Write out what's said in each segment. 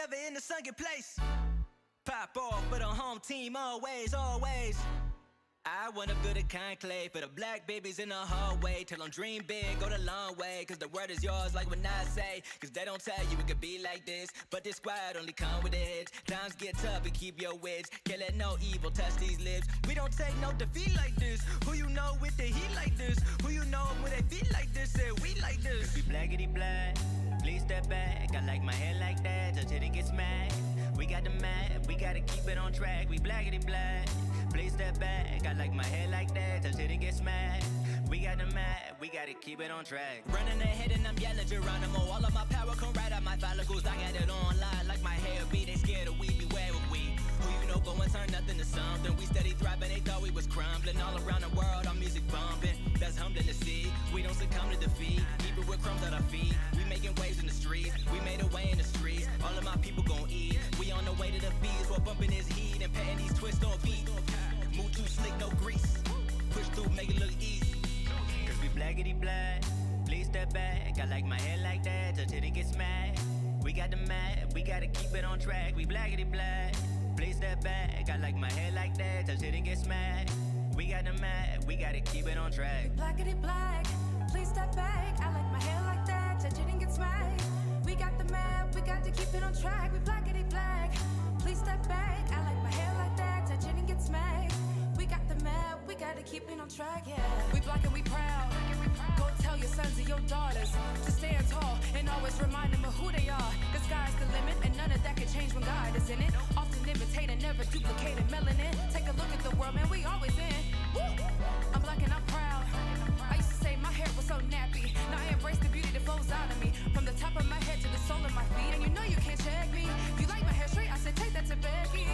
never in the sunken place. Pop off for the home team, always, always. I wanna build a conclave for the black babies in the hallway. Tell them dream big, go the long way. Cause the word is yours like when I say. Cause they don't tell you it could be like this. But this squad only come with the hits. Times get tough and keep your wits. Can't let no evil touch these lips. We don't take no defeat like this. Who you know with the heat like this? Who you know when they beat like this? Say we like this. Cause we blackity black. Please step back. I like my hair like that. Just hit it get smacked. We got the map. We gotta keep it on track. We blackity black. Please step back. I like my hair like that. Just hit it get smacked. We got the map. We gotta keep it on track. Running ahead and I'm yelling Geronimo. All of my power come right out my follicles. I got it online like my hair be. They scared of we. Beware of we. Who you know go and turn nothing to something. We steady thriving. They thought we was crumbling. All around the world our music bumping. That's humbling to see. We don't succumb to defeat. Keep it with crumbs at our feet. We making waves in the streets. We made a way in the streets. All of my people gon' eat. We on the way to the beats. While bumping his heat and patting these twists on beat. Move too slick, no grease. Push through, make it look easy. Cause we blackity black. Please step back. I like my hair like that. Just hit it get smacked. We got the map. We gotta keep it on track. We blackity black. Please step back. I like my hair like that. Just hit it get smacked. We got the map. We gotta keep it on track. We blackity black. Please step back. I like my hair like that. Just hit it get smacked. We got the map. We got to keep it on track. We blackity black. Please step back. I like my hair like that. Touch it and get smacked. We got the map. We gotta keep it on track. Yeah. We black and we proud. Go tell your sons and your daughters to stand tall and always remind them of who they are. The sky's the limit and none of that can change when God is in it. Often imitating, never duplicating melanin. Take a look at the world, man. We always in. Woo! I'm black and I'm proud. I used to say my hair was so nappy. Now I embrace the beauty that flows out of me. From the top of my head to the sole of my feet. And you know you can't check me. You like my hair straight? I said take that to Becky.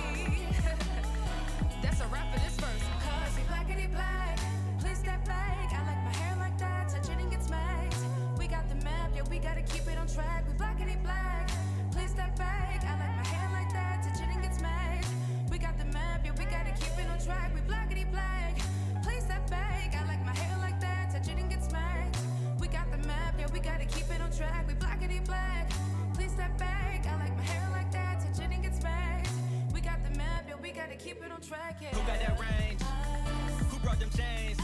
That's a wrap for this verse. Cause we blackity black. Please step back. I like my hair like that. Touch it and get smacked. We got the map. Yeah, we gotta keep it on track. We blackity black. Please step back. I like my hair like that. Touch it and get smacked. We got the map. Yeah, we gotta keep it on track. We blackity black. Please step back. I like my hair like that. Touch it and get smacked. We got the map. Yeah, we gotta keep it on track. We blackity black. Please step back. I like my hair like that. Touch it and get smacked. We got the map. Yeah, we gotta keep it on track. Yeah. Who got that range? Who brought them chains?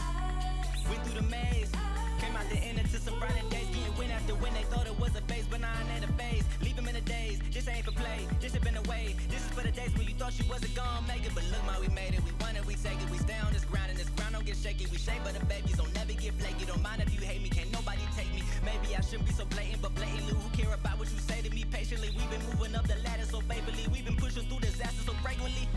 Went through the maze. Came out the end into some brighter days. Getting win after win. They thought it was a phase, but now I ain't a phase. Leave them in the days. This ain't for play. This has been away. This is for the days when you thought you wasn't gonna make it. But look, man, we made it. We won it. We take it. We stay on this ground, and this ground don't get shaky. We shape of the babies. Don't never get flaky. Don't mind if you hate me. Can't nobody take me. Maybe I shouldn't be so blatant, but blatantly, who care about what you say to me patiently? We've been moving up the ladder so faithfully. We've been pushing through disaster so frequently.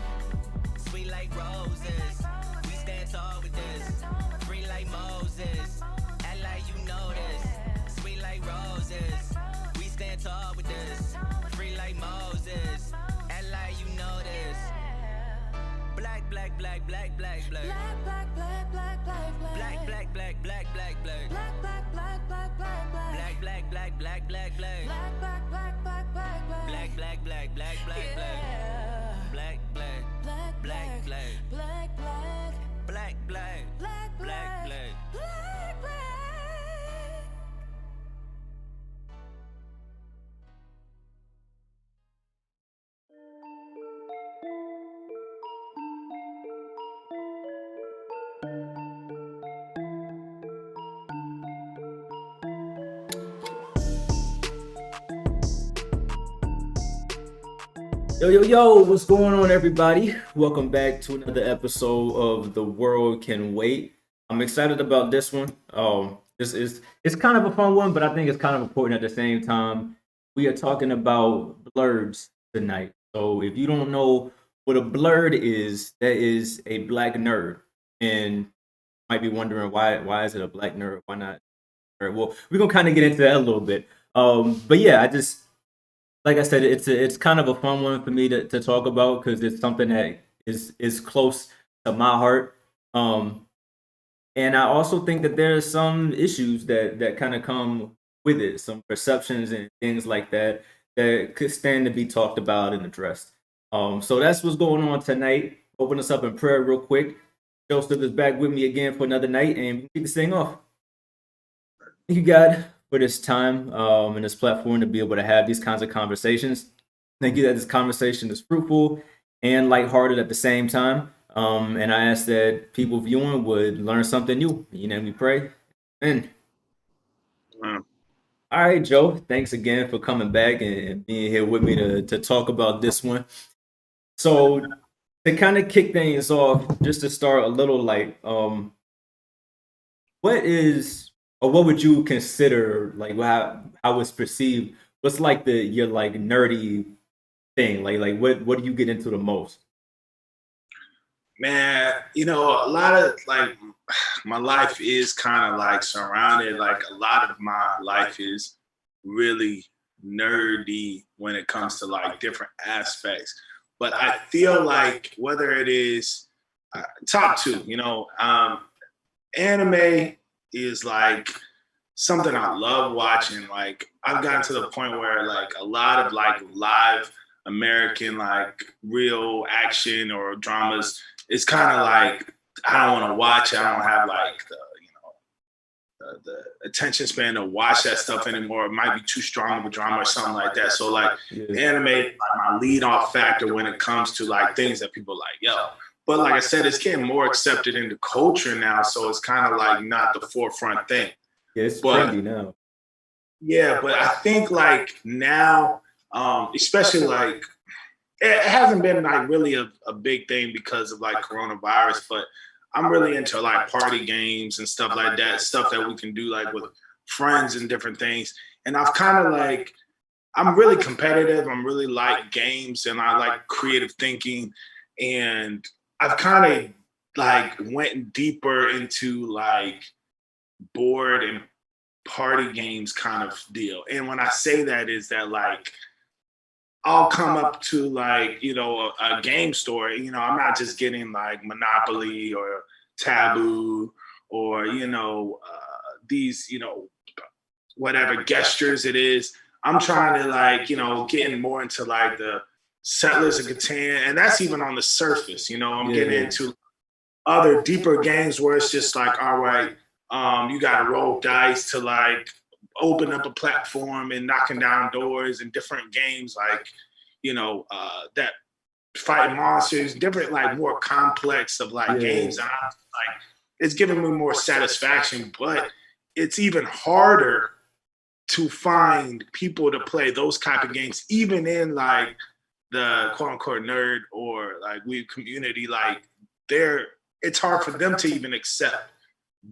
Sweet like roses. We stand tall with this. Free like Moses. Act like you know this. Sweet like roses. We stand tall with this. Free like Moses. Act like you know this. Black, black, black, black, black, black. Black, black, black, black, black, black. Black, black, black, black, black, black. Black, black, black, black, black, black. Black, black, black, black, black, black. Black, black, black, black, black, black. Black, black, black, black, black, black. Yeah. Black, black, Black, black, black. black, black, Black, black, black, black, black. black, black. Yo, what's going on, everybody? Welcome back to another episode of The World Can Wait. I'm excited about this one. It's kind of a fun one, but I think it's kind of important at the same time. We are talking about Blerds tonight. So if you don't know what a blerd is, that is a black nerd. And you might be wondering why is it a black nerd? Why not? Well, we're gonna kind of get into that a little bit. But yeah, like I said, it's kind of a fun one for me to talk about because it's something that is close to my heart. And I also think that there's some issues that kind of come with it, some perceptions and things like that could stand to be talked about and addressed. So that's what's going on tonight. Open us up in prayer real quick. Joseph is back with me again for another night, and we can kick this thing off. Thank you, God, for this time and this platform to be able to have these kinds of conversations. Thank you that this conversation is fruitful and lighthearted at the same time. And I ask that people viewing would learn something new. You know, we pray. And Mm. all right, Joe. Thanks again for coming back and being here with me to talk about this one. So to kind of kick things off, just to start a little light, what is or what would you consider like how it's perceived? What's like the your like nerdy thing? Like what do you get into the most? Man, a lot of like my life is kind of like surrounded, like a lot of my life is really nerdy when it comes to like different aspects. But I feel like whether it is top two, anime is like something I love watching. Like I've gotten to the point where like a lot of like live American like real action or dramas, it's kind of like I don't want to watch it. I don't have like the attention span to watch that stuff anymore. It might be too strong of a drama or something like that. So like anime is like my lead off factor when it comes to like things that people like, yo. But like I said, it's getting more accepted into culture now. So it's kind of like not the forefront thing. Yeah, it's But trendy now. yeah, but I think like now, especially like it hasn't been like really a big thing because of like coronavirus, but I'm really into like party games and stuff like that, stuff that we can do like with friends and different things. And I've kind of like I'm really competitive. I'm really like games and I like creative thinking. And I've kind of like went deeper into like board and party games kind of deal. And when I say that is that like I'll come up to like, a game store, I'm not just getting like Monopoly or Taboo or, these, whatever gestures it is. I'm trying to like, getting more into like the Settlers of Catan. And that's even on the surface, I'm getting into other deeper games where it's just like, all right, you got to roll dice to like open up a platform and knocking down doors and different games like, that fight monsters, different like more complex of like games. And I'm like, it's giving me more satisfaction, but it's even harder to find people to play those type of games, even in like the quote unquote nerd or like weeb community. Like it's hard for them to even accept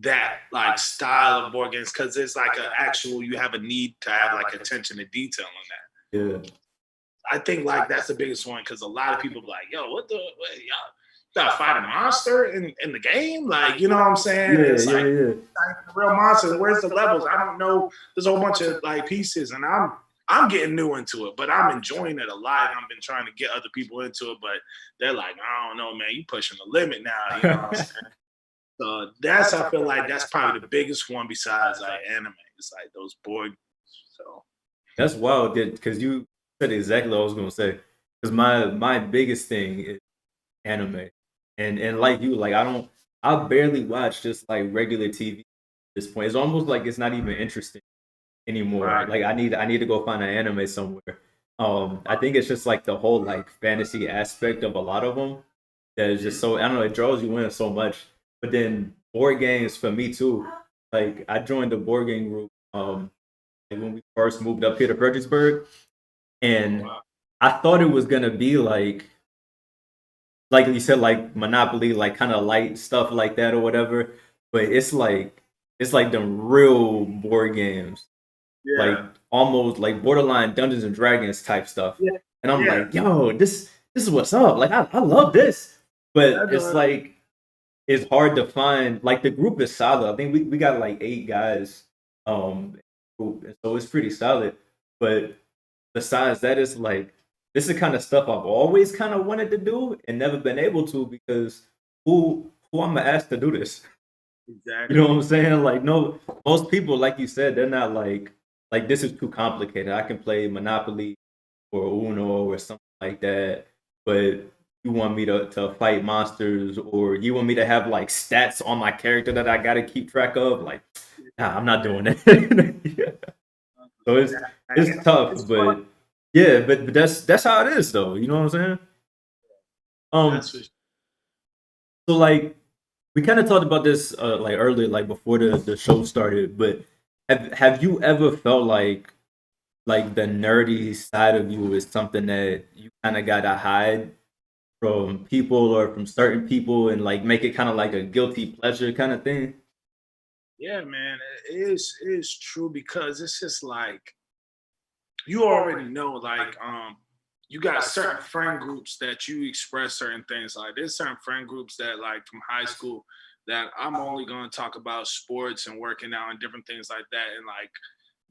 that like style of board games because it's like you have a need to have like attention to detail on Yeah. that. I think like that's the biggest one because a lot of people be like, yo, what y'all gotta fight a monster in the game? Like, you know what I'm saying? Yeah, It's like yeah. the real monster. Where's the levels? I don't know. There's a whole bunch of like pieces, and I'm getting new into it, but I'm enjoying it a lot. I've been trying to get other people into it, but they're like, I don't know, man, you pushing the limit now. You know what I'm saying? So I feel like that's probably the biggest one besides like anime. It's like those board. So That's wild because you said exactly what I was gonna say. Because my biggest thing is anime, and like you, like I barely watch just like regular TV at this point. It's almost like it's not even interesting anymore. right. Like I need to go find an anime somewhere. I think it's just like the whole like fantasy aspect of a lot of them that is just so I don't know. It draws you in so much. But then board games for me too. Like I joined the board game group like, when we first moved up here to Fredericksburg, and I thought it was gonna be like you said, like Monopoly, like kind of light stuff like that or whatever. But it's like them real board games, like Yeah. almost like borderline Dungeons and Dragons type stuff. Yeah. And I'm Yeah. like, yo, this is what's up. Like I love this, but it's like it's hard to find. Like the group is solid. I think we got like 8 guys, group, and so it's pretty solid. But besides that, it's like this is the kind of stuff I've always kind of wanted to do and never been able to because who I'm gonna ask to do this? You Exactly. know what I'm saying? Like no, most people, like you said, they're not like this is too complicated. I can play Monopoly or Uno or something like that, but you want me to fight monsters or you want me to have like stats on my character that I gotta keep track of? Like, nah, I'm not doing that. Yeah. So it's It's tough, fun. but Yeah, but that's how it is though. You know what I'm saying? That's Um, for so like we kind of talked about this like earlier, like before the show started. But have you ever felt like the nerdy side of you is something that you kind of gotta hide from people or from certain people and like make it kind of like a guilty pleasure kind of thing? Yeah, man, it is true because it's just like you already know, like you got certain friend groups that you express certain things. Like there's certain friend groups that like from high school that I'm only going to talk about sports and working out and different things like that, and like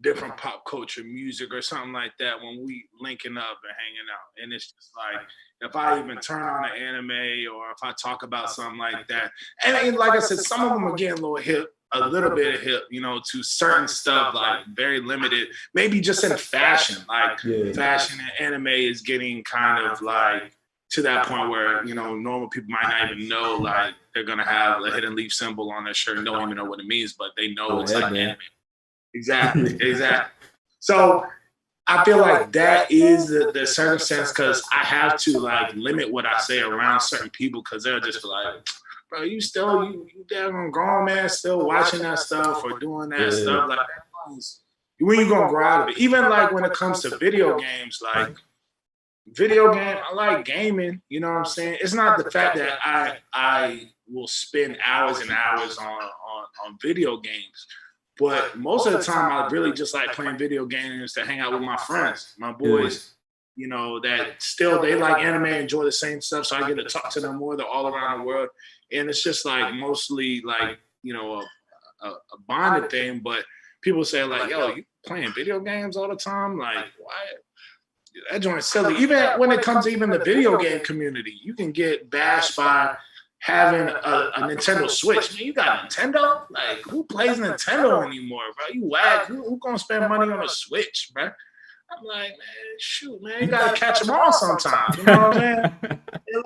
different pop culture music or something like that when we linking up and hanging out. And it's just like if I even turn on an anime or if I talk about something like that. And like I said, some of them are getting a little hip, a little bit of hip, you know, to certain stuff, like very limited, maybe just in fashion. Like Yeah. fashion and anime is getting kind of like to that point where, you know, normal people might not even know like they're gonna have a hidden leaf symbol on their shirt, don't even know what it means, but they know Oh, it's like headband. anime. Exactly, exactly. So I feel like that is the circumstance because I have to like limit what I say around certain people because they're just like, bro, you still you damn grown man still watching that stuff or doing that Yeah. stuff like that. When you gonna grow out of it? Even like when it comes to video games, like video game, I like gaming. You know what I'm saying? It's not the fact that I will spend hours and hours on video games, but most of the time I really just like playing video games to hang out with my friends, my Yeah. boys. You know that still they like anime, enjoy the same stuff, so I get to talk to them more. They're all around the world, and it's just like mostly like you know a bonded thing. But people say like, "Yo, you playing video games all the time? Like, why?" That joint's silly. Even when it comes to even the video game community, you can get bashed by having a Nintendo Switch. Man, you got Nintendo? Like, who plays Nintendo anymore, bro? You whack. Who gonna spend money on a Switch, bro? I'm like, man, shoot, man, you gotta catch them all sometime. You know what I'm saying?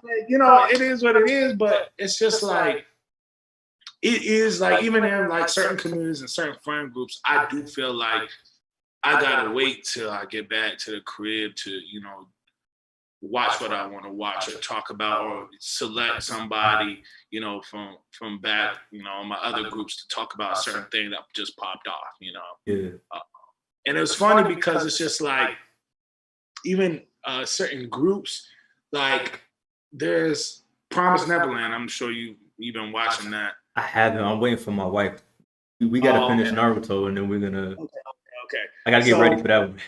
Like, you know, it is what it is, but it's just like it is like even in like certain communities and certain friend groups, I do feel like I gotta wait till I get back to the crib to, you know, watch what I want to watch or talk about or select somebody, you know, from back, you know, my other groups to talk about a certain thing that just popped off, you know. Yeah. Uh, and it was funny because it's just like even certain groups, like there's Promise Neverland. I'm sure you've been watching that. I haven't. I'm waiting for my wife. We gotta Oh, finish okay, Naruto and then we're gonna. okay, okay. I gotta get ready So for that one.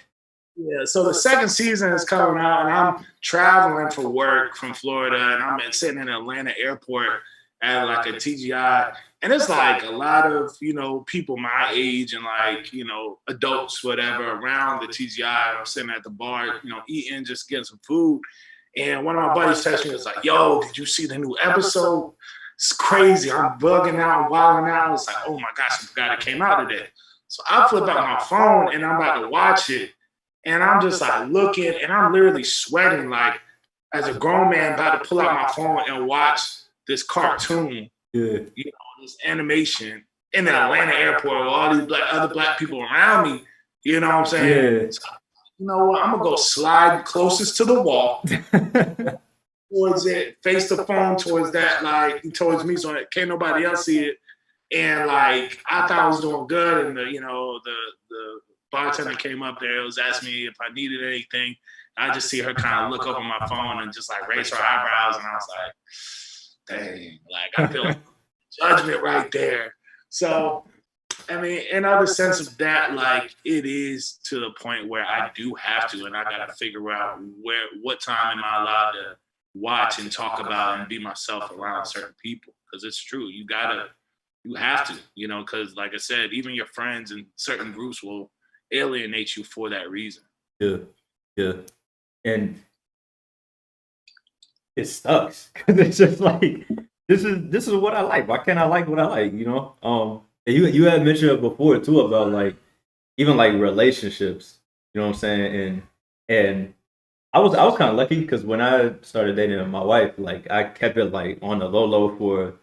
yeah, so the second season is coming out, and I'm traveling for work from Florida, and I'm sitting in Atlanta airport at like a TGI, and it's like a lot of you know people my age and like you know adults whatever around the TGI. I'm sitting at the bar, you know, eating, just getting some food, and one of my buddies texted me was like, "Yo, did you see the new episode? It's crazy. I'm bugging out, I'm wilding out." I was like, "Oh my gosh, I forgot it came out today." So I flip out my phone and I'm about to watch it. And I'm just like looking and I'm literally sweating like as a grown man about to pull out my phone and watch this cartoon, Yeah. you know, this animation in the Atlanta airport with all these other black people around me. You know what I'm saying? Yeah. So, you know what? I'm gonna go slide closest to the wall towards it, face the phone towards that, like towards me, so that can't nobody else see it. And like I thought I was doing good, and the you know the bartender came up there, was asking me if I needed anything. I just see her kind of look up on my phone and just like raise her eyebrows, and I was like, dang, like I feel judgment right there. So I mean, in other sense of that, like it is to the point where I do have to, and I got to figure out what time am I allowed to watch and talk about and be myself around certain people, because it's true, you have to, you know, because like I said, even your friends and certain groups will alienate you for that reason. Yeah. Yeah. And it sucks because it's just like this is what I like. Why can't I like what I like? You know. And you had mentioned it before too about like even like relationships. You know what I'm saying? And I was kind of lucky because when I started dating my wife, like I kept it like on the low for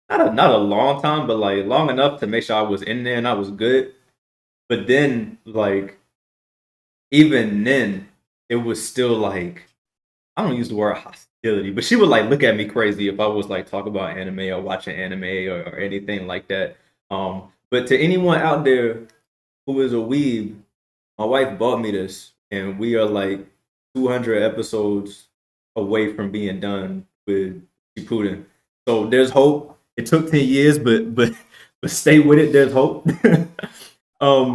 not a long time, but like long enough to make sure I was in there and I was good. But then like even then. it was still like, I don't use the word hostility, but she would like look at me crazy if I was like talk about anime or watching anime or anything like that. But to anyone out there who is a weeb, my wife bought me this, and we are like 200 episodes away from being done with Shippuden. So there's hope. It took 10 years, but stay with it. There's hope. um,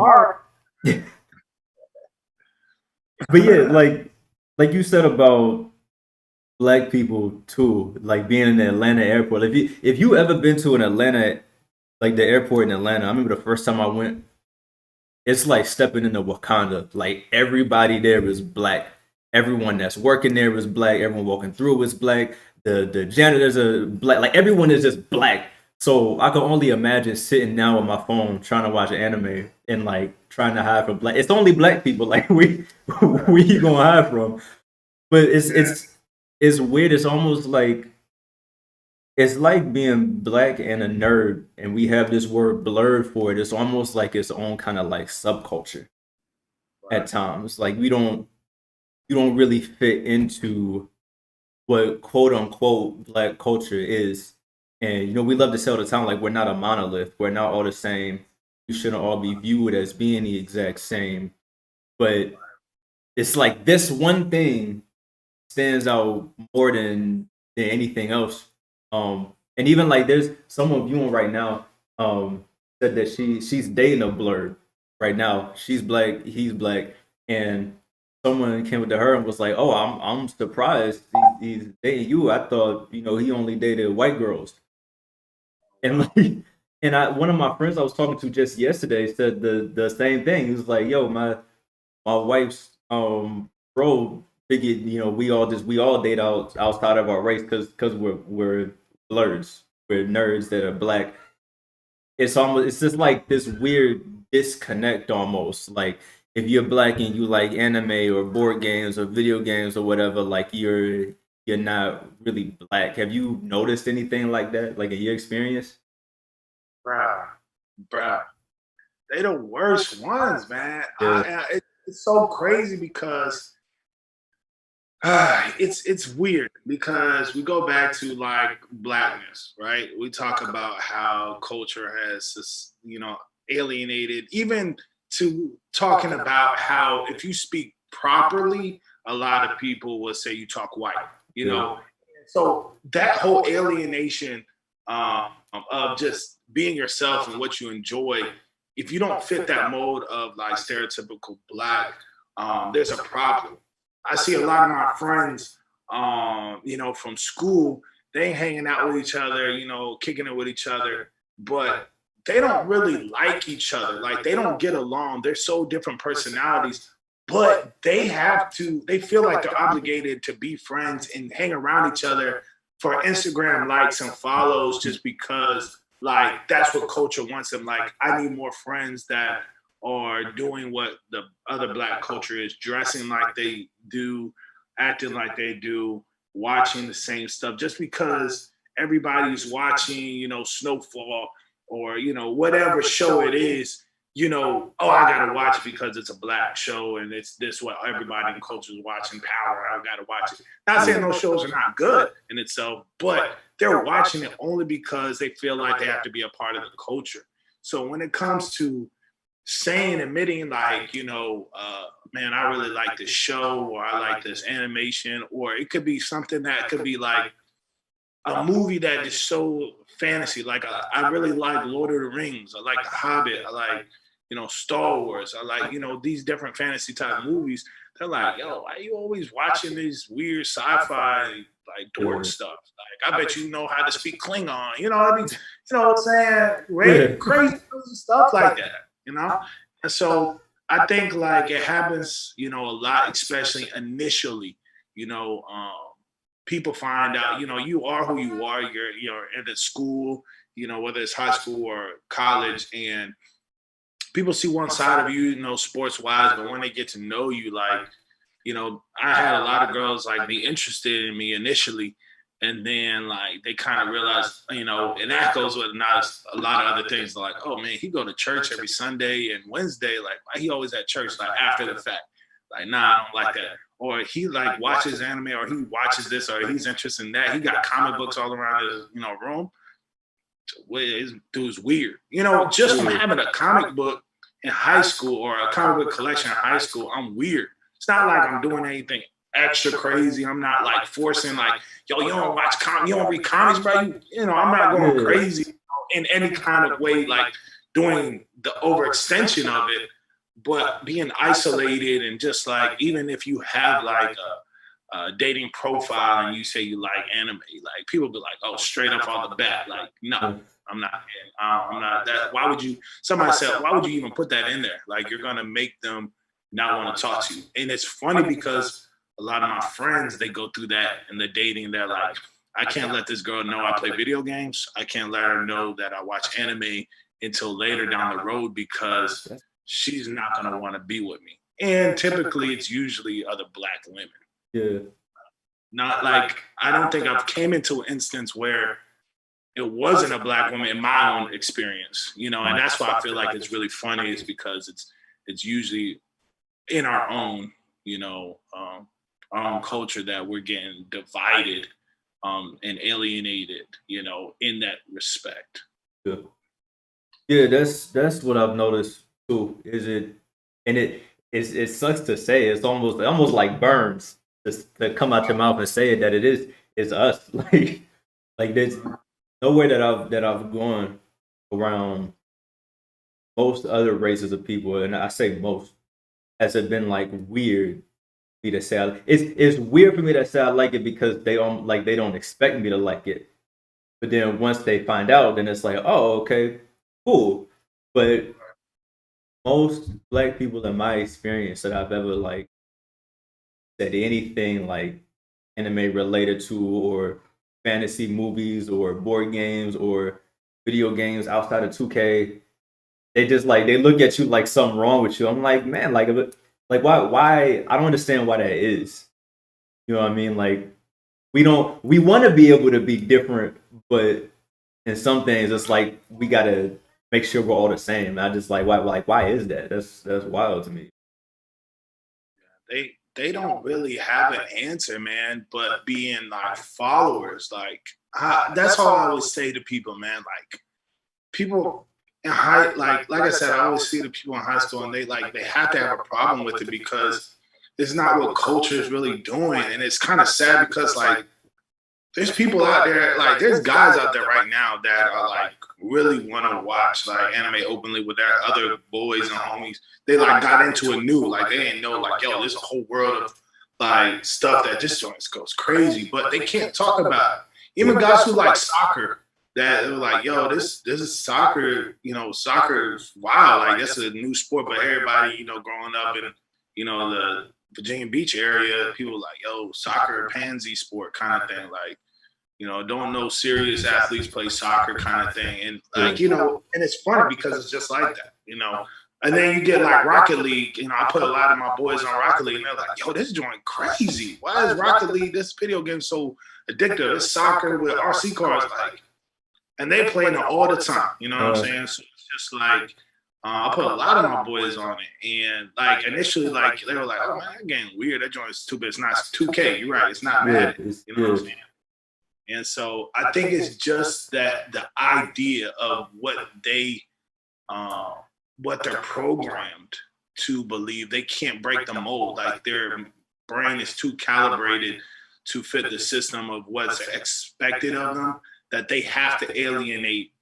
but yeah, like you said about black people too, like being in the Atlanta airport. If you ever been to an Atlanta, like the airport in Atlanta, I remember the first time I went. It's like stepping into Wakanda. Like everybody there is black. Everyone that's working there is black. Everyone walking through is black. The janitors are black. Like everyone is just black. So I can only imagine sitting down with my phone trying to watch anime and like trying to hide from black. It's only black people. Like we you gonna hide from? But it's weird. It's like being black and a nerd, and we have this word blurred for it. It's almost like its own kind of like subculture at times. Like you don't really fit into what quote unquote black culture is. And we love to say all the time, like we're not a monolith. We're not all the same. We shouldn't all be viewed as being the exact same. But it's like this one thing stands out more than anything else. And even like there's someone viewing right now said that she's dating a blurred right now. She's black, he's black, and someone came up to her and was like, "Oh, I'm surprised he's dating you. I thought he only dated white girls." And like, and one of my friends I was talking to just yesterday said the same thing. He was like, "Yo, my wife's bro figured we all date outside of our race because we're blerds, we're nerds that are black." It's just like this weird disconnect almost. Like if you're black and you like anime or board games or video games or whatever, like you're not really black. Have you noticed anything like that, like in your experience? Bruh, bruh. They the worst ones, man. Yeah, It's so crazy because it's weird because we go back to like blackness, right? We talk about how culture has alienated, even to talking about how if you speak properly, a lot of people will say you talk white, you yeah, know. So that whole alienation of just being yourself and what you enjoy, if you don't fit that mode of like stereotypical black, there's a problem. I see a lot of my friends, from school, they hanging out with each other, kicking it with each other, but they don't really like each other. Like they don't get along. They're so different personalities, but they feel like they're obligated to be friends and hang around each other for Instagram likes and follows just because like that's what culture wants them. Like I need more friends that are doing what the other black culture is, dressing like they do, acting like they do, watching the same stuff. Just because everybody's watching, Snowfall or whatever show it is, oh, I gotta watch it because it's a black show and it's this what everybody in culture is watching. Power, I gotta watch it. Not saying those shows are not good in itself, but they're watching it only because they feel like they have to be a part of the culture. So when it comes to admitting like, man, I really like this show or I like this animation, or it could be something that could be like a movie that is so fantasy. Like I really like Lord of the Rings. I like The Hobbit. I like, Star Wars. I like, these different fantasy type movies. They're like, yo, why are you always watching these weird sci-fi like dork stuff? Like I bet you know how to speak Klingon. You know what I mean? You know what I'm saying? yeah, Crazy stuff like that. And so I think like it happens, a lot, especially initially, you know, people find out, you are who you are. You're in the school, whether it's high school or college, and people see one side of you, sports wise, but when they get to know you, like, I had a lot of girls like be interested in me initially, and then like they kind of realize, and that goes with not a lot of other things like, oh man, he go to church every Sunday and Wednesday, like why he always at church, like after the fact. Like, nah, I don't like that. Or he like watches anime, or he watches this, or he's interested in that. He got comic books all around his, room. This dude's weird. Just from having a comic book in high school or a comic book collection in high school, I'm weird. It's not like I'm doing anything extra crazy. I'm not like forcing like, yo, you don't watch comics, you don't read comics, bro. I'm not going crazy in any kind of way, like doing the overextension of it, but being isolated and just like, even if you have like a dating profile and you say you like anime, like people be like, oh, straight up on the bat, like, no, I'm not. I'm not that. Why would you? Somebody said, why would you even put that in there? Like, you're gonna make them not want to talk to you. And it's funny because a lot of my friends, they go through that in the dating. They're like, I can't let this girl know I play video games. I can't let her know that I watch anime until later down the road because she's not gonna want to be with me. And typically, it's usually other Black women. Yeah. Not like, I don't think I've came into an instance where it wasn't a Black woman in my own experience, and that's why I feel like it's really funny, is because it's usually in our own, our own culture that we're getting divided and alienated, in that respect. Yeah. Yeah, that's what I've noticed too. It sucks to say. It's almost like burns to come out your mouth and say it, that it's us. Like there's nowhere that I've gone around most other races of people, and I say most, has it been like weird for me to say it's weird for me to say I like it because they don't expect me to like it. But then once they find out, then it's like, oh, okay, cool. But most Black people in my experience that I've ever like said anything like anime related to, or fantasy movies, or board games, or video games outside of 2K, they just like, they look at you like something wrong with you. I'm like, man, like why I don't understand why that is. You know what I mean? Like, we want to be able to be different, but in some things it's like we gotta make sure we're all the same. I just like, why is that? That's wild to me. They don't really have an answer, man, but being like followers, like that's all I always say to people, man. Like, people in high, like I said, I always see the people in high school, and they have to have a problem with it because it's not what culture is really doing, and it's kind of sad because like there's people out there, like there's guys out there right now that are like really want to watch like anime openly with their other boys and homies. They like got into it new, like they didn't know like, yo, there's a whole world of like stuff that just goes crazy, but they can't talk about it. Even guys who like soccer, that were like, yo, this is soccer, soccer is wild, like that's a new sport, but everybody, growing up in, the Virginia Beach area, people like, yo, soccer, pansy sport kind of thing, like, don't know serious athletes play soccer kind of thing. And like, and it's funny because it's just like that, And then you get like Rocket League, I put a lot of my boys on Rocket League, and they're like, yo, this joint crazy. Why is Rocket League, this video game, so addictive? It's soccer with RC cars, like, and they playing it all the time, you know what I'm saying? So it's just like, I put a lot of my boys on it, and like initially, like they were like, "Oh man, that game weird. That joint is too big. It's not 2K. You're right. It's not Madden. You know what I'm saying?" And so I think it's just that the idea of what they're programmed to believe. They can't break the mold. Like their brain is too calibrated to fit the system of what's expected of them, that they have to alienate,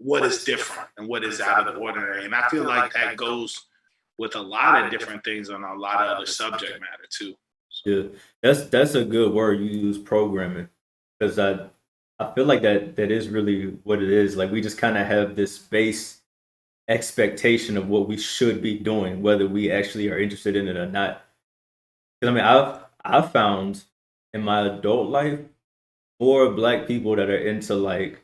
what is different and what is out of the ordinary. And I feel like that goes with a lot of different things on a lot of other subject matter too. Yeah, that's a good word you use, programming, because I feel like that is really what it is. Like, we just kind of have this base expectation of what we should be doing, whether we actually are interested in it or not. Because I mean, I've found in my adult life more Black people that are into like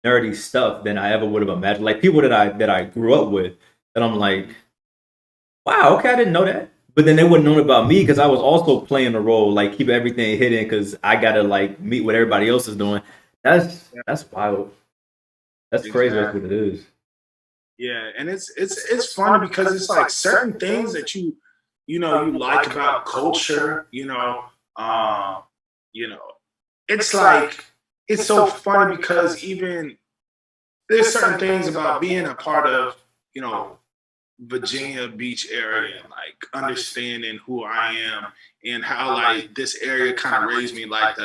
nerdy stuff than I ever would have imagined. Like people that I grew up with, that I'm like, wow, okay, I didn't know that. But then they wouldn't know about me because I was also playing a role, like keep everything hidden because I gotta like meet what everybody else is doing. That's wild. That's crazy. That's what it is. Yeah, and it's funny because it's like certain things that you like about culture, um, you know, it's like it's so funny because even there's certain things about being a part of, you know, Virginia Beach area, like understanding who I am and how like this area kind of raised me, like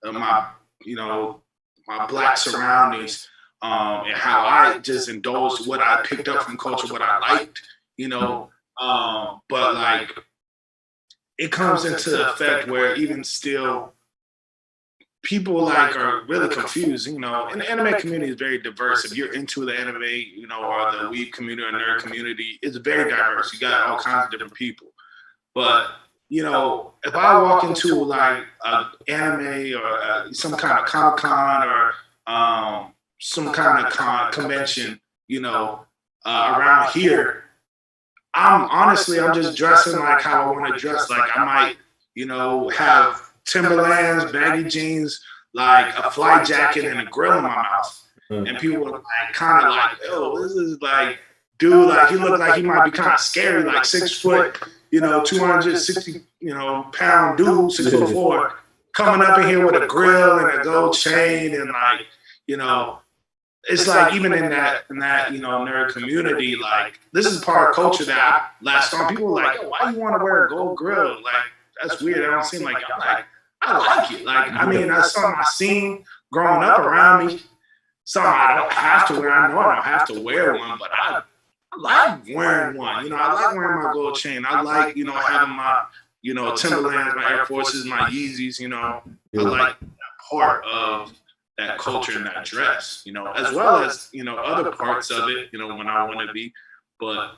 my you know my black surroundings, and how I just indulged what I picked up from culture, what I liked, you know. But like it comes into effect where even still people like are really confused, and the anime community is very diverse. If you're into the anime, or the weeb community or nerd community, it's very diverse. You got all kinds of different people. But if I walk into like a anime or some kind of Comic Con or some kind of convention, around here, I'm just dressing like how I want to dress. Like I might, have Timberlands, baggy jeans, like a flight jacket, and a grill in my mouth. And people are like, kind of like, oh, this is like, dude, like he looked like he might be kind of scary, like 6 foot, 260, pound dude, 6'4", coming up in here with a grill and a gold chain, and like, it's like even in that nerd community, like this is part of culture that I latched on. People are like, yo, why you want to wear a gold grill? Like that's weird. I don't seem like I'm like, I like it. Like I mean, that's something I seen growing up around me. Something I don't have to wear. I know I don't have to wear one, but I like wearing one. I like wearing my gold chain. I like having my Timberlands, my Air Forces, my Yeezys. I like that part of that culture and that dress, as well as, other parts of it, when I want to be. But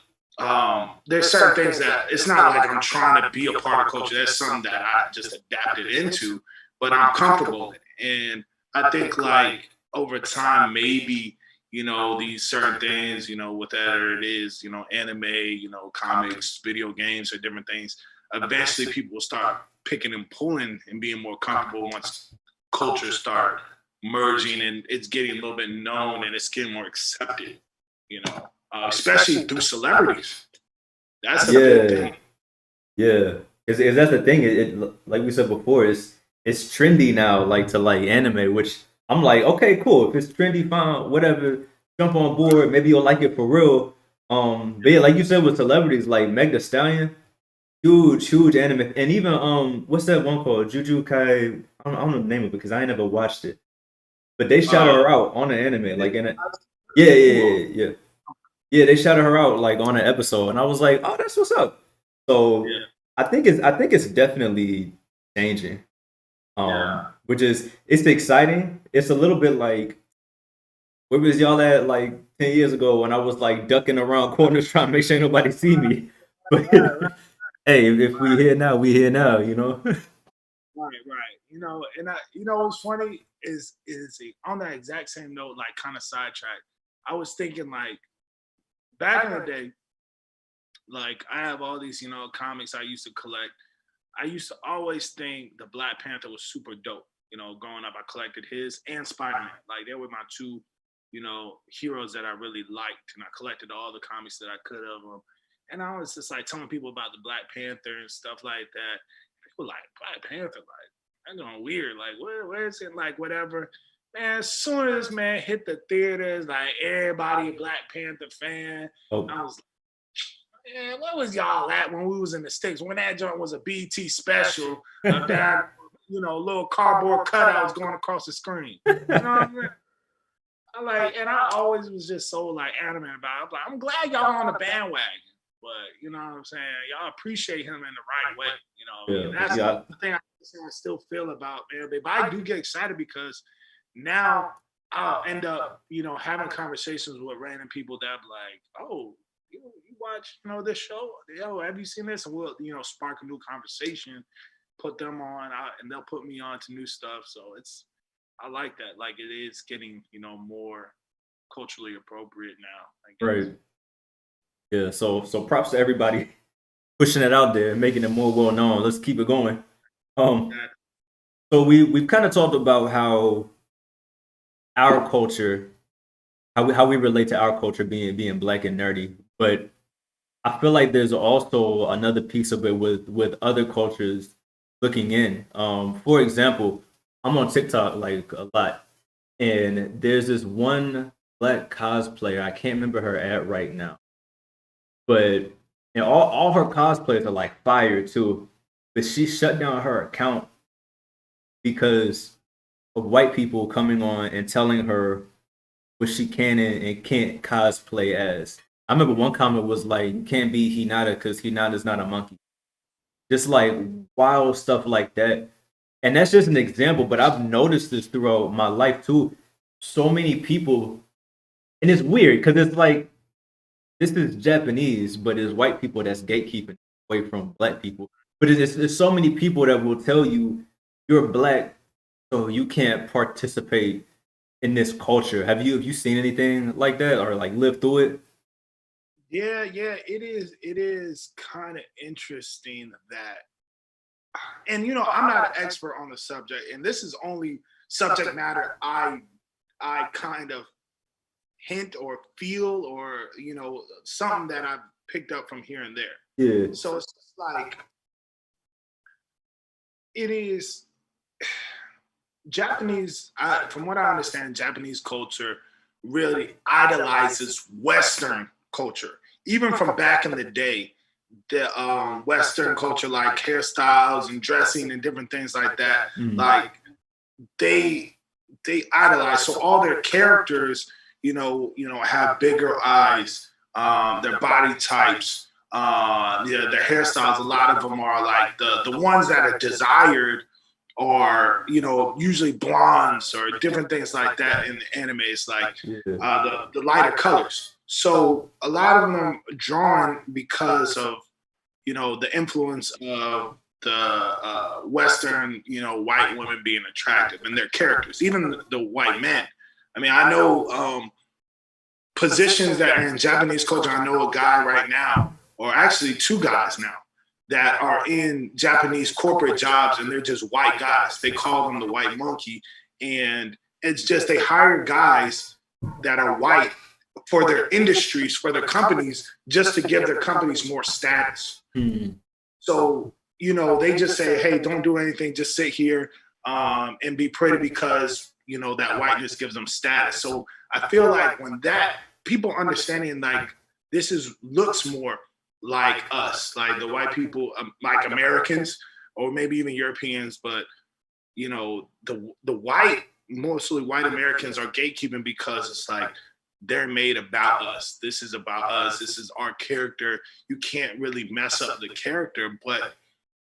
there's certain things that it's not like I'm trying to be a part of culture. That's something that I just adapted into, but I'm comfortable in it. And I think like over time, maybe, these certain things, whatever it is, anime, comics, video games or different things, eventually people will start picking and pulling and being more comfortable once cultures start merging and it's getting a little bit known and it's getting more accepted, especially through celebrities. That's the big thing. Yeah. Is that's the thing? It like we said before, it's trendy now, like to like anime, which I'm like, okay, cool. If it's trendy, fine, whatever. Jump on board. Maybe you'll like it for real. But yeah, like you said with celebrities, like Meg Thee Stallion, huge anime, and even what's that one called? Juju Kai. I don't know the name of it because I ain't never watched it. But they shouted her out on the anime, like in it. Yeah. They shouted her out like on an episode, and I was like, oh, that's what's up. So Yeah. I think it's definitely changing. Which is it's exciting. It's a little bit like where was y'all at like 10 years ago when I was like ducking around corners trying to make sure nobody see me. But hey, if we here now, we here now, Right. And what's funny is on that exact same note, like kind of sidetrack. I was thinking like back in the day, like I have all these, comics I used to collect. I used to always think the Black Panther was super dope. Growing up, I collected his and Spider-Man. Like they were my two, heroes that I really liked, and I collected all the comics that I could of them. And I was just like telling people about the Black Panther and stuff like that. People like Black Panther, like I'm going weird. Like where is it? Like whatever. Man, as soon as this man hit the theaters, like everybody a Black Panther fan. Oh. I was like, man, where was y'all at when we was in the States? When that joint was a BT special, that little cardboard cutouts going across the screen. You know what I mean? I always was just so like adamant about it. I'm like, I'm glad y'all on the bandwagon. But you know what I'm saying? Y'all appreciate him in the right way. And that's the thing I still feel about man. But I do get excited because now I'll end up, having conversations with random people that be like, oh, you watch, this show? Yo, have you seen this? And we'll, spark a new conversation, put them on, and they'll put me on to new stuff. So I like that. Like it is getting, more culturally appropriate now. Right. Yeah, so props to everybody pushing it out there and making it more well known. Let's keep it going. So we've kind of talked about how our culture how we relate to our culture being black and nerdy. But I feel like there's also another piece of it with other cultures looking in. For example, I'm on TikTok like a lot, and there's this one black cosplayer. I can't remember her ad right now, but and all her cosplays are like fire too. But she shut down her account because of white people coming on and telling her what she can and can't cosplay as. I remember one comment was like, "You can't be Hinata because Hinata's not a monkey." Just like wild stuff like that. And that's just an example, but I've noticed this throughout my life too. So many people, and it's weird because it's like this is Japanese, but it's white people that's gatekeeping away from black people. But it's so many people that will tell you you're black, so you can't participate in this culture. Have you seen anything like that or like lived through it? Yeah, yeah, it is. It is kind of interesting that, and I'm not an expert on the subject, and this is only subject matter I kind of hint or feel or something that I've picked up from here and there. Yeah. So it's just like it is Japanese. From what I understand, Japanese culture really idolizes Western culture, even from back in the day. The Western culture, like hairstyles and dressing and different things like that, like they idolize. So all their characters, have bigger eyes, their body types, their hairstyles. A lot of them are like the ones that are desired are usually blondes or different things like that in the anime. It's like the lighter colors. So a lot of them are drawn because of the influence of the Western white women being attractive and their characters, even the white men. I mean, I know positions that are in Japanese culture. I know a guy right now, or actually two guys now, that are in Japanese corporate jobs, and they're just white guys. They call them the white monkey, and it's just they hire guys that are white for their industries, for their companies, just to give their companies more status. So, they just say, hey, don't do anything, just sit here and be pretty because, that whiteness gives them status. So I feel like when that people understanding like looks more like us, like the white people, like Americans, or maybe even Europeans, but mostly white Americans are gatekeeping because it's like they're made about us. This is about us. This is our character. You can't really mess up the character. But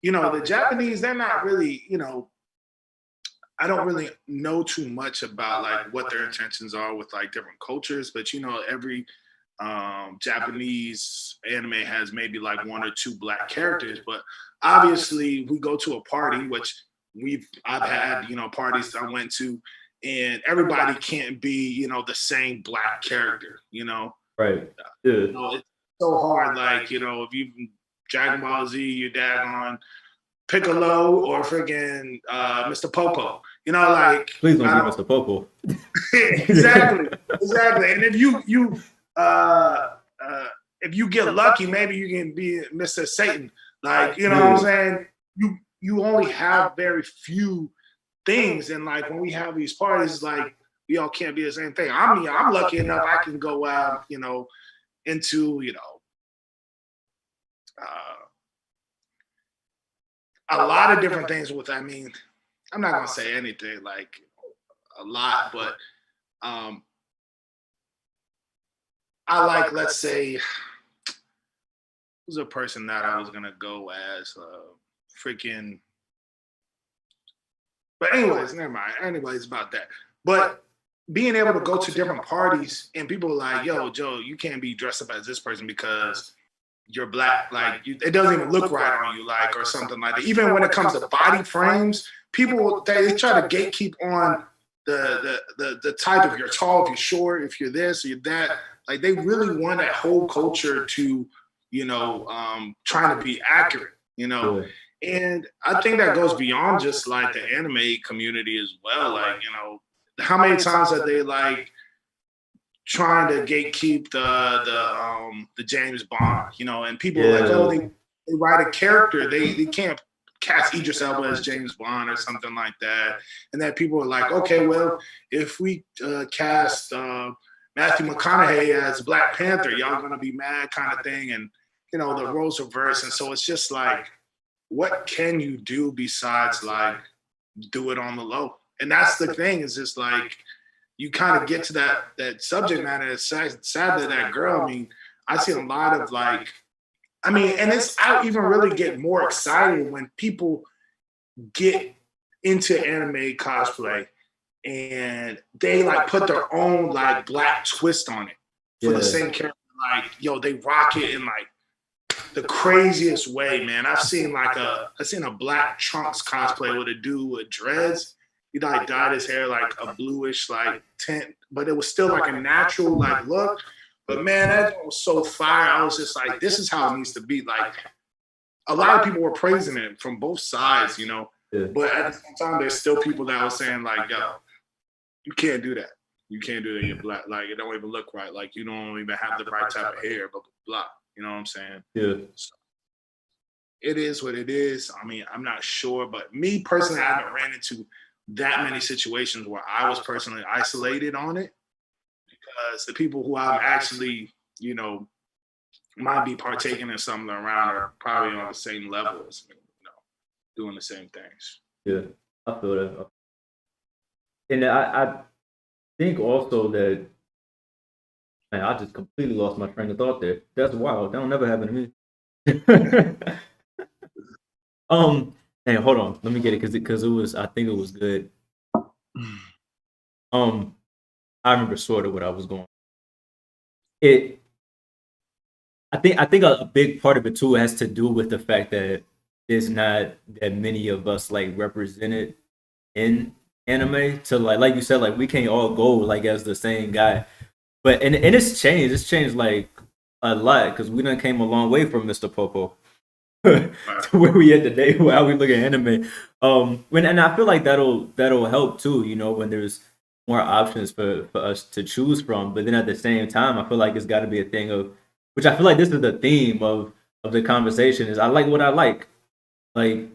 the Japanese, they're not really, I don't really know too much about like what their intentions are with like different cultures, but every Japanese anime has maybe like one or two black characters. But obviously we go to a party, which I've had, parties I went to, and everybody can't be, the same black character, Right. Yeah. It's so hard. Like, if you Dragon Ball Z, your dad on Piccolo or friggin' Mr. Popo, like Please don't give us the Popo. exactly. And if you get lucky, maybe you can be Mr. Satan. Like, what I'm saying? You only have very few things, and like when we have these parties, like we all can't be the same thing. I'm lucky enough I can go out, into a lot of different things with. I mean, I'm not gonna say anything like a lot, but I like, let's say, who's a person that I was gonna go as freaking. But anyways, never mind. Anyways, about that. But being able to go to different parties and people are like, yo, Joe, you can't be dressed up as this person because you're black. Like, it doesn't even look right on you, like, or something like that. Even when it comes to body frames, people, they try to gatekeep on the type, if you're tall, if you're short, if you're this, or you're that. Like, they really want that whole culture to, trying to be accurate, And I think that goes beyond just like the anime community as well. Like, how many times have they like trying to gatekeep the James Bond, you know, and people are like, oh, they write a character, they can't cast Idris Elba as James Bond or something like that, and then people are like, okay, well, if we cast Matthew McConaughey as Black Panther, y'all gonna be mad, kind of thing, and you know the roles reverse, and so it's just like, what can you do besides like do it on the low? And that's the thing, is just like you kind of get to that subject matter. It's sad that girl. I mean, I see a lot of like, I mean, and I even really get more excited when people get into anime cosplay and they like put their own like black twist on it for the same character. Like, yo, they rock it in like the craziest way, man. I've seen a Black Trunks cosplay with a dude with dreads. He like dyed his hair like a bluish like tint, but it was still like a natural like look. But man, that was so fire. I was just like, this is how it needs to be. Like, a lot of people were praising it from both sides, you know. Yeah. But at the same time, there's still people that were saying like, yo, you can't do that. You can't do that. You're black. Like, it don't even look right. Like, you don't even have the right type of hair, blah, blah, blah. You know what I'm saying? Yeah. So, it is what it is. I mean, I'm not sure. But me personally, I haven't ran into that many situations where I was personally isolated on it, because the people who I'm actually, you know, might be partaking in something around are probably on the same level as me, you know, doing the same things. Yeah, I feel that. And I think also that, man, I just completely lost my train of thought there. That's wild. That'll never happen to me. Hey, hold on. Let me get it because it was. I think it was good. I remember sort of what I was going. I think a big part of it too has to do with the fact that there's not that many of us like represented in anime. So like you said, like we can't all go like as the same guy. But and it's changed. It's changed like a lot because we done came a long way from Mr. Popo to where we at today, how we look at anime. And I feel like that'll help too, you know, when there's more options for us to choose from. But then at the same time, I feel like it's got to be a thing of, which I feel like this is the theme of the conversation, is I like what I like. Like,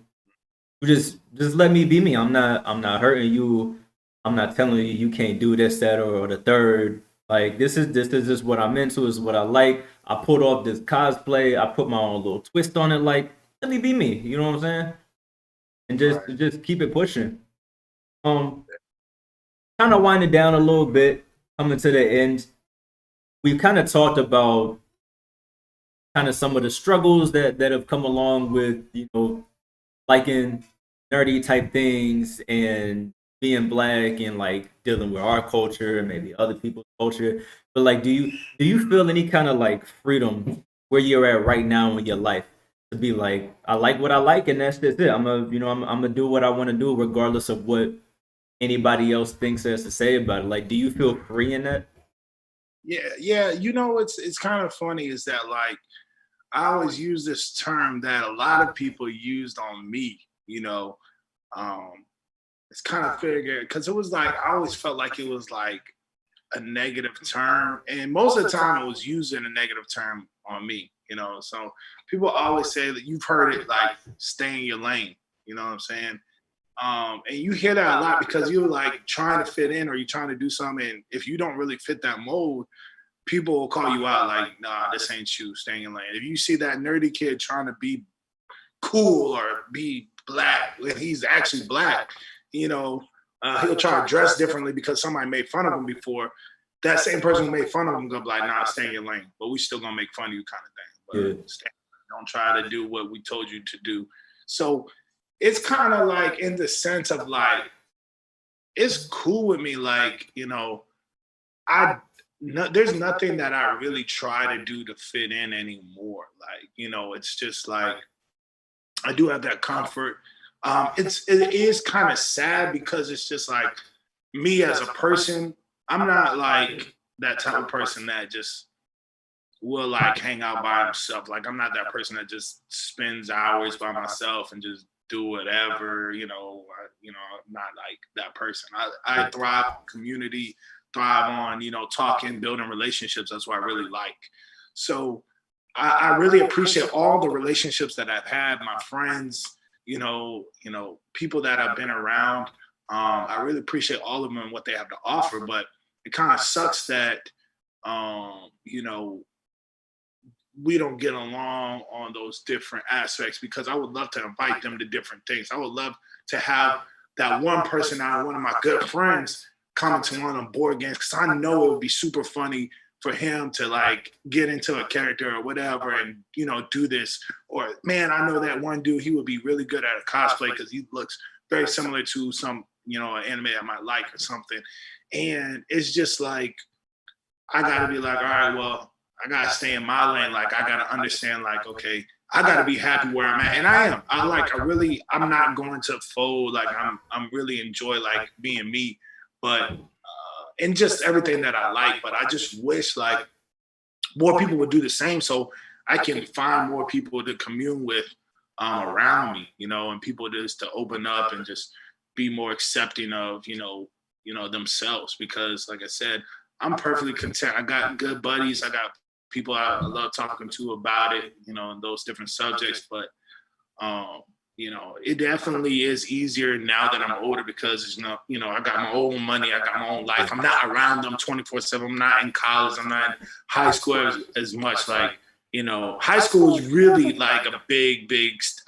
just let me be me. I'm not hurting you. I'm not telling you you can't do this, that, or the third. Like, this is just what I'm into. Is what I like. I put off this cosplay. I put my own little twist on it. Like, let me be me. You know what I'm saying? And just keep it pushing. Kind of winding down a little bit, coming to the end. We've kind of talked about kind of some of the struggles that have come along with, you know, liking nerdy type things and being black and like dealing with our culture and maybe other people's culture. But like, do you feel any kind of like freedom where you're at right now in your life to be like, I like what I like and that's just it. I'm gonna do what I want to do regardless of what anybody else thinks has to say about it. Like, do you feel free in that? Yeah. You know, it's kind of funny is that like I always use this term that a lot of people used on me, you know. It's kind of figured because it was like I always felt like it was like a negative term, and most of the time it was using a negative term on me, you know. So people always say that you've heard it like stay in your lane, you know what I'm saying? And you hear that a lot because you're like trying to fit in or you're trying to do something, and if you don't really fit that mold, people will call you out like, nah, this ain't you, stay in your lane. If you see that nerdy kid trying to be cool or be black when he's actually black, you know, he'll try to dress differently because somebody made fun of him before. That same person who made fun of him gonna be like, nah, stay in your lane, but we still gonna make fun of you kind of thing. But don't try to do what we told you to do. So it's kind of like in the sense of like, it's cool with me. Like, you know, there's nothing that I really try to do to fit in anymore. Like, you know, it's just like, I do have that comfort. It is kind of sad because it's just like me as a person, I'm not like that type of person that just will like hang out by himself. Like, I'm not that person that just spends hours by myself and just do whatever, you know. I'm not like that person. I thrive in community. thrive on, talking, building relationships. That's what I really like. So I really appreciate all the relationships that I've had, my friends, people that I've been around. I really appreciate all of them and what they have to offer, but it kind of sucks that, you know, we don't get along on those different aspects because I would love to invite them to different things. I would love to have that one person out, one of my good friends, coming to one of them board games because I know it would be super funny for him to like get into a character or whatever and do this. Or man, I know that one dude, he would be really good at a cosplay because he looks very similar to some an anime I might like or something. And it's just like I gotta be like, all right, well, I gotta stay in my lane. Like I gotta understand, like, okay, I gotta be happy where I'm at. And I am. I'm not going to fold. Like I'm really enjoy like being me, but and just everything that I like. But I just wish like more people would do the same so I can find more people to commune with around me, and people just to open up and just be more accepting of, themselves. Because like I said, I'm perfectly content. I got good buddies. I got people I love talking to about it, and those different subjects. But, it definitely is easier now that I'm older because, I got my own money. I got my own life. I'm not around them 24/7. I'm not in college. I'm not in high school as much. Like, high school was really like a big,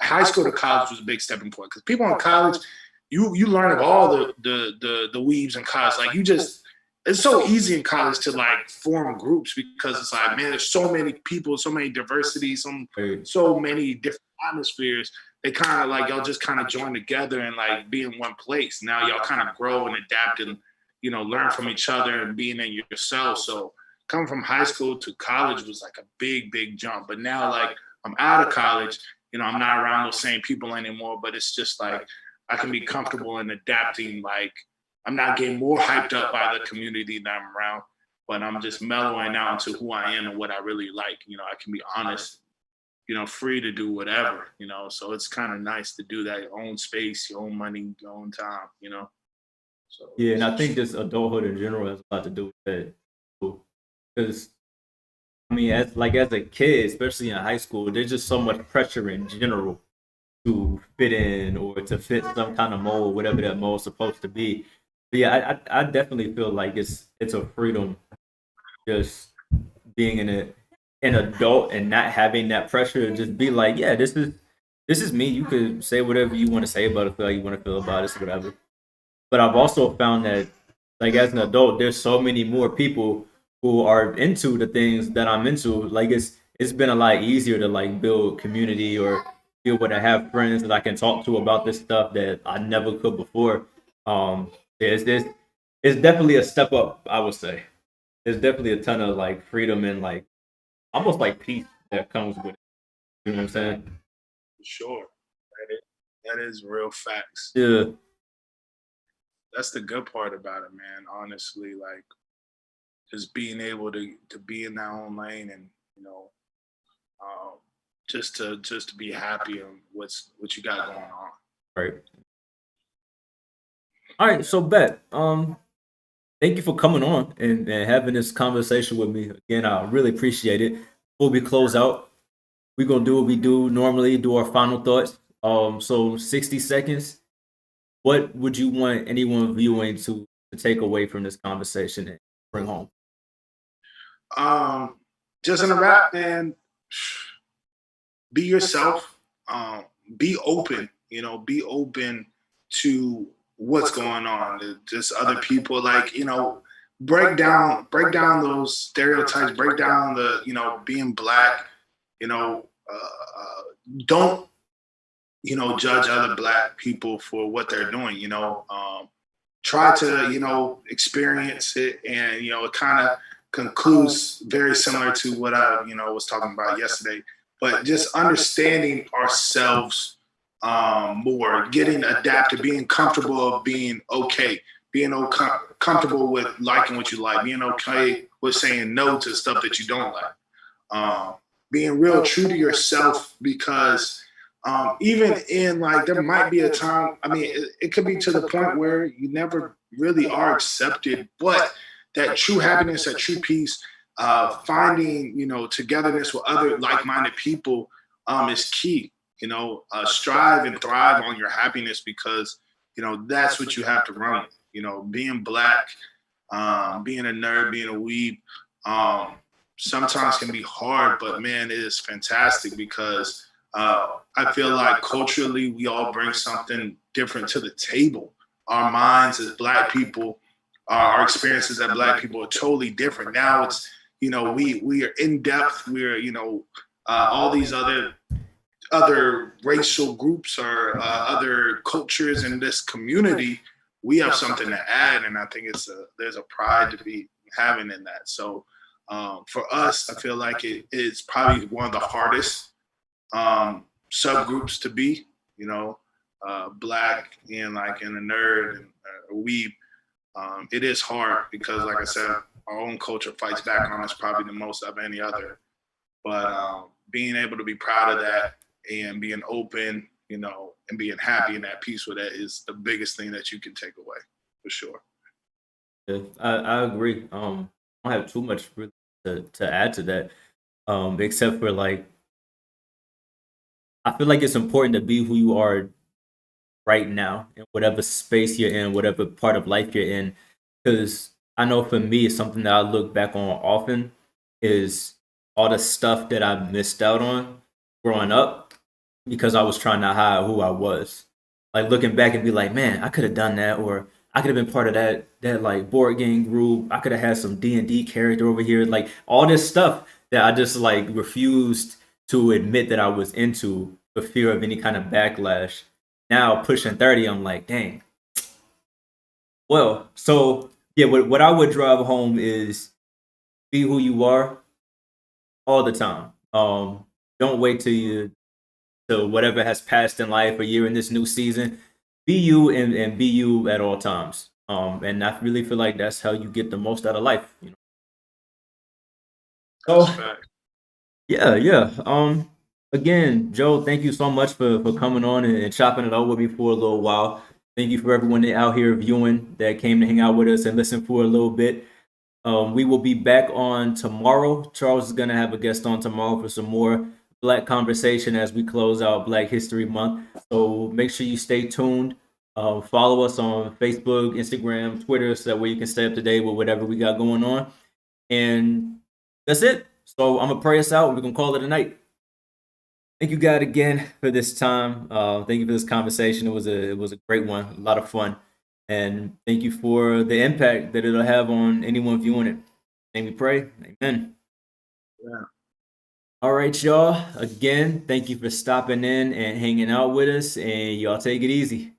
high school to college was a big stepping point because people in college, you learn of all the weaves in college. Like it's so easy in college to like form groups because it's like, man, there's so many people, so many diversity, so many different atmospheres. They kind of like, y'all just kind of join together and like be in one place. Now y'all kind of grow and adapt and, learn from each other and being in yourself. So coming from high school to college was like a big jump. But now like I'm out of college, I'm not around those same people anymore, but it's just like, I can be comfortable in adapting. Like I'm not getting more hyped up by the community that I'm around, but I'm just mellowing out into who I am and what I really like. I can be honest, free to do whatever, so it's kind of nice to do that, your own space, your own money, your own time, So Yeah, and I think just adulthood in general has a lot to do with that. Because I mean, as a kid, especially in high school, there's just so much pressure in general to fit in or to fit some kind of mold, whatever that mold's supposed to be. But yeah, I definitely feel like it's a freedom just being an adult and not having that pressure to just be like, yeah, this is me. You could say whatever you want to say about it, feel like you want to feel about it, whatever. But I've also found that like as an adult, there's so many more people who are into the things that I'm into. Like it's been a lot easier to like build community or feel able to have friends that I can talk to about this stuff that I never could before. It's definitely a step up, I would say. There's definitely a ton of like freedom and like almost like peace that comes with it. You know what I'm saying? for sure. That is real facts. Yeah. That's the good part about it, man. Honestly, like just being able to be in that own lane and um, just to be happy on what you got going on. Right. All right. So Bet, thank you for coming on and having this conversation with me. Again, I really appreciate it. Before we close out, we're gonna do what we do normally, do our final thoughts. So 60 seconds. What would you want anyone viewing to take away from this conversation and bring home? Just in a wrap, man, be yourself. Be open. Be open to what's going on. Just other people, like break down those stereotypes. Break down the being black. Don't judge other black people for what they're doing. Try to experience it, and it kind of concludes very similar to what I was talking about yesterday. But just understanding ourselves more, getting adapted, being comfortable of being okay, being comfortable with liking what you like, being okay with saying no to stuff that you don't like, being real true to yourself because even in like there might be a time, I mean, it could be to the point where you never really are accepted, but that true happiness, that true peace, finding, you know, togetherness with other like-minded people is key. You know, strive and thrive on your happiness because, you know, that's what you have to run with. You know, being black, being a nerd, being a weeb, sometimes can be hard, but man, it is fantastic because I feel like culturally we all bring something different to the table. Our minds as black people, our experiences as black people are totally different. Now it's, you know, we are in depth. We're, you know, all these other racial groups or other cultures in this community, we have something to add, and I think there's a pride to be having in that. So for us, I feel like it is probably one of the hardest subgroups to be. You know, black and like in a nerd and a weeb. It is hard because, like I said, our own culture fights back on us probably the most of any other. But being able to be proud of that and being open, you know, and being happy and at peace with that is the biggest thing that you can take away for sure. Yeah, I agree. I don't have too much really to add to that. Except for like I feel like it's important to be who you are right now in whatever space you're in, whatever part of life you're in. Because I know for me, it's something that I look back on often is all the stuff that I missed out on growing up because I was trying to hide who I was. Like looking back and be like, man, I could have done that, or I could have been part of that like board game group. I could have had some D&D character over here, like all this stuff that I just like refused to admit that I was into for fear of any kind of backlash. Now pushing 30, I'm like, dang. Well, so yeah, what I would drive home is be who you are all the time. Don't wait till whatever has passed in life or you're in this new season. Be you and be you at all times. And I really feel like that's how you get the most out of life. You know? That's So fact. yeah, yeah. Again, Joe, thank you so much for coming on and chopping it up with me for a little while. Thank you for everyone that out here viewing that came to hang out with us and listen for a little bit. We will be back on tomorrow. Charles is going to have a guest on tomorrow for some more Black conversation as we close out Black History Month. So make sure you stay tuned. Follow us on Facebook, Instagram, Twitter, so that way you can stay up to date with whatever we got going on. And that's it. So I'm going to pray us out. We're going to call it a night. Thank you, God, again for this time. Thank you for this conversation. It was a great one, a lot of fun. And thank you for the impact that it'll have on anyone viewing it. And we pray. Amen. Yeah. All right, y'all. Again, thank you for stopping in and hanging out with us. And y'all take it easy.